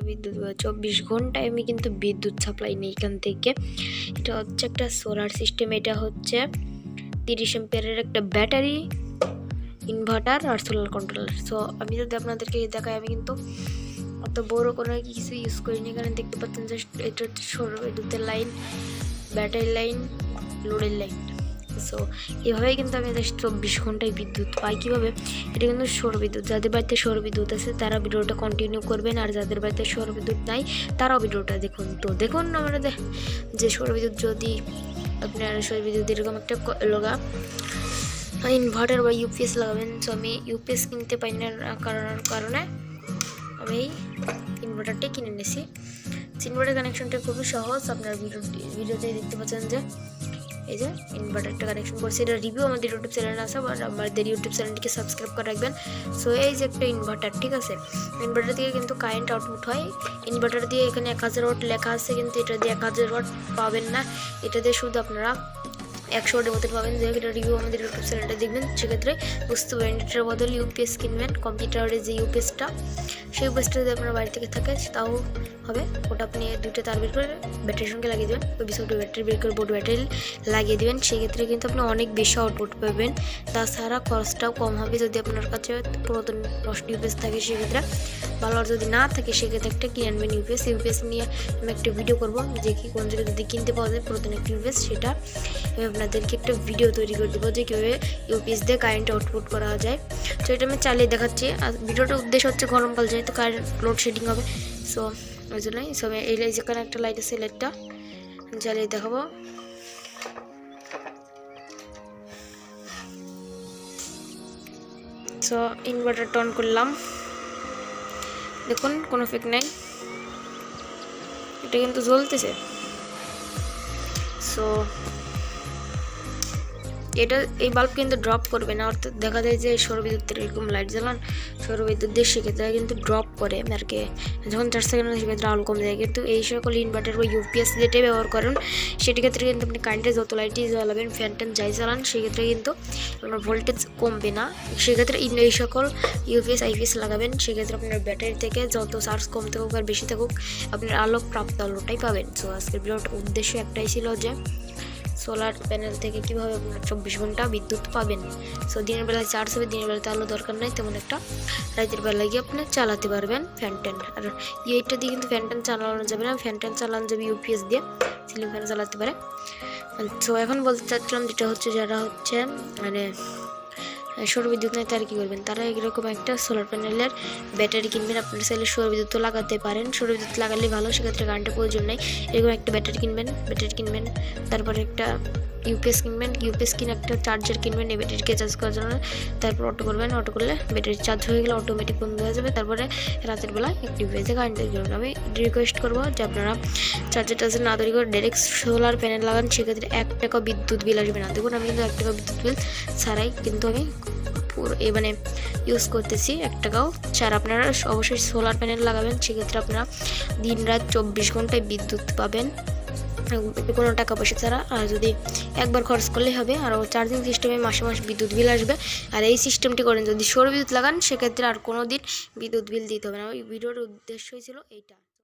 বিদ্যুৎ 24 ঘন্টায় আমি কিন্তু বিদ্যুৎ সাপ্লাই নেই এখান থেকে। এটা হচ্ছে একটা সোলার সিস্টেম, এটা হচ্ছে 30 এম্পিয়ারের একটা ব্যাটারি, ইনভার্টার আর সোলার কন্ট্রোলার। সো আমি যদি আপনাদেরকে দেখাই, আমি কিন্তু অত বড় কোনো কিছু ইউজ করিনি। এখানে দেখতে পাচ্ছেন যে এটা হচ্ছে সৌর বিদ্যুতের লাইন, ব্যাটারি লাইন, লোডের লাইন। সো এভাবেই কিন্তু আমি 24 ঘন্টায় বিদ্যুৎ পাই। কীভাবে? এটা কিন্তু সৌর বিদ্যুৎ। যাদের বাড়িতে সৌর বিদ্যুৎ আছে তারা ভিডিওটা কন্টিনিউ করবেন, আর যাদের বাড়িতে সৌর বিদ্যুৎ নাই তারাও ভিডিওটা দেখুন। তো দেখুন আমাদের যে সৌর বিদ্যুৎ, যদি আপনার সৌর বিদ্যুৎ এরকম একটা ইনভার্টার বা ইউপিএস লাগাবেন। সো আমি ইউপিএস কিনতে পাই না কারণে আমি ইনভার্টারটাই কিনে নিয়েছি। ইনভার্টার কানেকশনটা খুবই সহজ। আপনার ভিডিওতে দেখতে পাচ্ছেন যে এই যে ইনভার্টারটা কানেকশন করছে। এটা রিভিউ আমাদের ইউটিউব চ্যানেলে আছে, আর আমাদের ইউটিউব চ্যানেলটিকে সাবস্ক্রাইব করে রাখবেন। সো এই যে একটা ইনভার্টার, ঠিক আছে, ইনভার্টার থেকে কিন্তু কারেন্ট আউটপুট হয়। ইনভার্টার দিয়ে এখানে 1000 ওয়াট লেখা আছে, কিন্তু এটা দিয়ে 1000 ওয়াট পাবেন না। এটা দিয়ে শুধু আপনারা 100 ওয়াটের মতো পাবেন। যে এটা রিভিউ আমাদের ইউটিউব চ্যানেলটা দেখবেন, সেক্ষেত্রে বুঝতে পারেন। এটার বদলে ইউপিএস কিনবেন, কম্পিউটারের যে ইউপিএসটা, সেই ইউপিএসটা যদি আপনার বাড়ি থেকে থাকে তাও হবে। ওটা আপনি 2টা তার বের করে ব্যাটারির সঙ্গে লাগিয়ে দেবেন, ওই বিষয়টা ব্যাটারি বের করে বোর্ড ব্যাটারি লাগিয়ে দেবেন। সেক্ষেত্রে কিন্তু আপনি অনেক বেশি আউটপুট পাবেন। তাছাড়া খরচটাও কম হবে। যদি আপনার কাছে পুরাতন নষ্ট ইউপিএস থাকে সেক্ষেত্রে ভালো, আর যদি না থাকে সেক্ষেত্রে একটা কিনে আনবেন ইউপিএস। ইউপিএস নিয়ে আমি একটা ভিডিও করবো, যে কি কোন জায়গায় যদি কিনতে পাওয়া যায় পুরাতন একটা ইউপিএস, সেটা আমি আপনাদেরকে একটা ভিডিও তৈরি করে দেবো যে কীভাবে ইউপিএস দিয়ে কারেন্ট আউটপুট করা যায়। তো এটা আমি চালিয়ে দেখাচ্ছি। আর ভিডিওটার উদ্দেশ্য হচ্ছে গরমকাল যেহেতু কারেন্ট লোডশেডিং হবে, সো ওই জন্যই। সো আমি এই যেখানে একটা লাইট আছে, লাইটটা জ্বালিয়ে দেখাবো। সো ইনভার্টারটা অন করলাম, দেখুন কোনো ফেক নাই, এটা কিন্তু জ্বলতেছে। সো এটা এই বাল্ব কিন্তু ড্রপ করবে না। অর্থাৎ দেখা যায় যে সৌরবিদ্যুতের এরকম লাইট জ্বালান, সৌরবিদ্যুৎ দিয়ে সেক্ষেত্রে কিন্তু ড্রপ করে আর কি, যখন 4 সেকেন্ড সেক্ষেত্রে আলো কমে যায়। কিন্তু এই সকল ইনভার্টার বা ইউপিএস যেটাই ব্যবহার করেন, সেটি ক্ষেত্রে কিন্তু আপনি কারেন্টে যত লাইটই জ্বালাবেন, ফ্যান ট্যান যাই জ্বালান, সেক্ষেত্রে কিন্তু আপনার ভোল্টেজ কমবে না। সেক্ষেত্রে এই সকল ইউপিএস আইপিএস লাগাবেন, সেক্ষেত্রে আপনার ব্যাটারি থেকে যত চার্জ কম থাকুক আর বেশি থাকুক, আপনার আলো প্রাপ্ত আলোটাই পাবেন। সো আজকের ভিডিওর উদ্দেশ্য একটাই ছিল যে সোলার প্যানেল থেকে কীভাবে আপনারা 24 ঘন্টা বিদ্যুৎ পাবেন। সো দিনের বেলায় চার্জ হবে, দিনের বেলাতে আলো দরকার নাই তেমন একটা, রাতের বেলায় গিয়ে আপনি চালাতে পারবেন ফ্যান ট্যান। আর এইটা দিয়ে কিন্তু ফ্যান ট্যান চালানো যাবে না, ফ্যান ট্যান চালানো যাবে ইউপিএস দিয়ে, সিলিং ফ্যান চালাতে পারে। সো এখন বলতে চাচ্ছিলাম যেটা হচ্ছে, যারা হচ্ছে মানে সৌর বিদ্যুৎ নেই তারা কী করবেন, তারা এরকম একটা সোলার প্যানেলের ব্যাটারি কিনবেন। আপনারা চাইলে সৌর বিদ্যুৎ তো লাগাতে পারেন, সৌর বিদ্যুৎ লাগালে ভালো, সেক্ষেত্রে কারেন্টের প্রয়োজন নেই। এরকম একটা ব্যাটারি কিনবেন, তারপরে একটা ইউপিএস কিনবেন, ইউপিএস কিনে একটা চার্জার কিনবেন এই ব্যাটারিকে চার্জ করার জন্য। তারপর অটো করবেন, অটো করলে ব্যাটারি চার্জ হয়ে গেলে অটোমেটিক বন্ধ হয়ে যাবে। তারপরে রাতের বেলায় একটি ইউপিএসে কারেন্ট তৈরি করবেন। আমি রিকোয়েস্ট করবো যে আপনারা চার্জার না তৈরি করে ডাইরেক্ট সোলার প্যানেল লাগান, সেক্ষেত্রে 1 টাকা বিদ্যুৎ বিল আসবে না। দেখুন আমি কিন্তু 1 টাকা বিদ্যুৎ বিল ছাড়াই কিন্তু আমি মানে ইউজ করতেছি, 1 টাকাও ছাড়া। আপনারা অবশ্যই সোলার প্যানেল লাগাবেন, সেক্ষেত্রে আপনারা দিন রাত 24 ঘন্টায় বিদ্যুৎ পাবেন কোনো টাকা পয়সা ছাড়া। আর যদি একবার খরচ করলেই হবে, আর চার্জিং সিস্টেমে মাসে মাস বিদ্যুৎ বিল আসবে। আর এই সিস্টেমটি করেন যদি সৌর বিদ্যুৎ লাগান, সেক্ষেত্রে আর কোনো দিন বিদ্যুৎ বিল দিতে হবে না। ওই ভিডিওর উদ্দেশ্যই ছিল এইটা।